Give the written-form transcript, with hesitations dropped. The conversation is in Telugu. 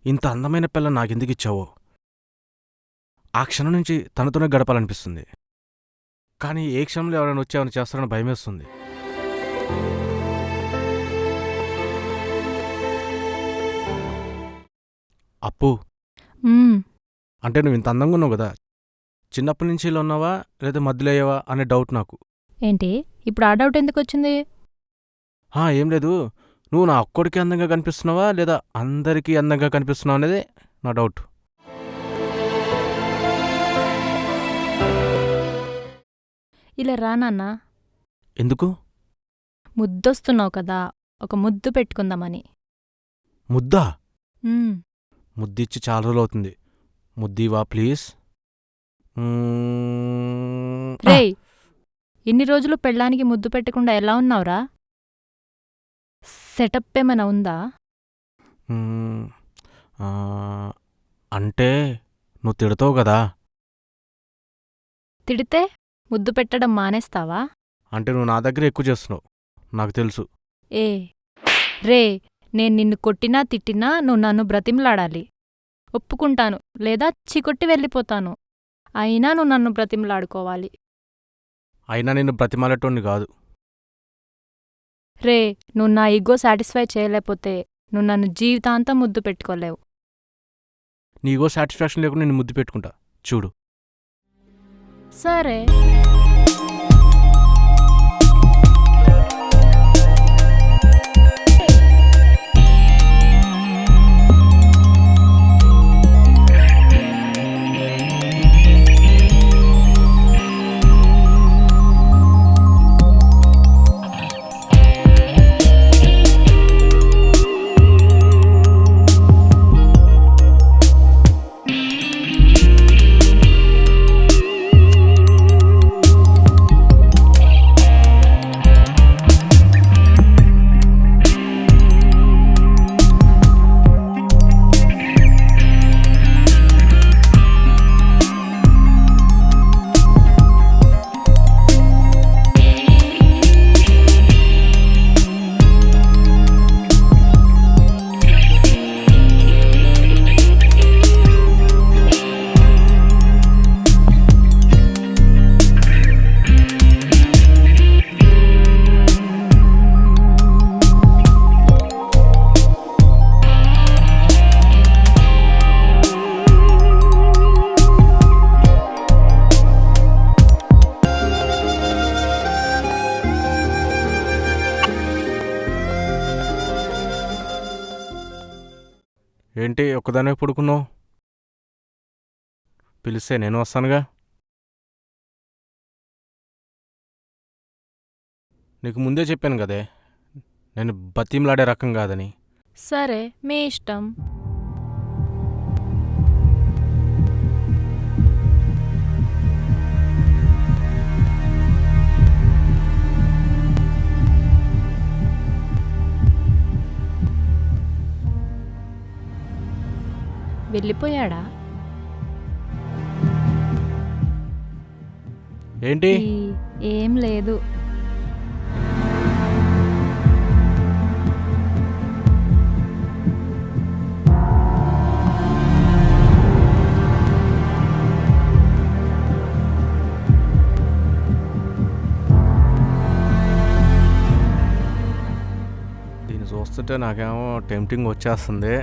ఇంత అందమైన పిల్ల నాకెందుకిచ్చావో. ఆ క్షణం నుంచి తనతోనే గడపాలనిపిస్తుంది. కానీ ఏ క్షణంలో ఎవరైనా వచ్చి ఏమైనా చేస్తారని భయమేస్తుంది. అప్పు, మ్మ్. అంటే నువ్వు ఇంత అందంగా ఉన్నావు కదా, చిన్నప్పటి నుంచి ఇలా ఉన్నావా లేదా మధ్యలో అయ్యావా అనే డౌట్ నాకు. ఏంటి ఇప్పుడు ఆ డౌట్ ఎందుకు వచ్చింది? ఏం లేదు, నువ్వు నా ఒక్కడికి అందంగా కనిపిస్తున్నావా లేదా అందరికీ అందంగా కనిపిస్తున్నావు అనేది నా డౌట్. ఇలా రా నాన్న. ఎందుకు? ముద్దొస్తున్నావు కదా, ఒక ముద్దు పెట్టుకుందామని. ముద్దా? మ్మ్. ముద్దిచ్చి చాలా రోజులు అవుతుంది. ముద్దివా ప్లీజ్? రేయ్, ఇన్ని రోజులు పెళ్ళానికి ముద్దు పెట్టకుండా ఎలా ఉన్నావురా? సెటప్ ఏమైనా ఉందా? అంటే నువ్వు తిడతావు కదా. తిడితే ముద్దు పెట్టడం మానేస్తావా? అంటే నువ్వు నా దగ్గర ఎక్కువ చేస్తున్నావు, నాకు తెలుసు. ఏ రే, నేను నిన్ను కొట్టినా తిట్టినా నువ్వు నన్ను బ్రతిమలాడాలి. ఒప్పుకుంటాను, లేదా చికొట్టి వెళ్ళిపోతాను. అయినా నువ్వు నన్ను బ్రతిమలాడుకోవాలి. అయినా నేను బ్రతిమాలేటోడిని కాదు. రే, నువ్వు నా ఈగో సాటిస్ఫై చేయలేకపోతే నువ్వు నన్ను జీవితాంతం ముద్దు పెట్టుకోలేవు. నీగో సాటిస్ఫాక్షన్ లేకుండా నేను ముద్దు పెట్టుకుంటా చూడు. సరే. ఏంటి ఒక్కదానే పడుకున్నావు? పిలిస్తే నేను వస్తానుగా. నీకు ముందే చెప్పాను కదే, నేను బతీంలాడే రకం కాదని. సరే, మీ ఇష్టం. వెళ్ళిపోయాడా? ఏంటి? ఏం లేదు. దీన్ని చూస్తుంటే నాకేమో టెంప్టింగ్ వచ్చేస్తుంది.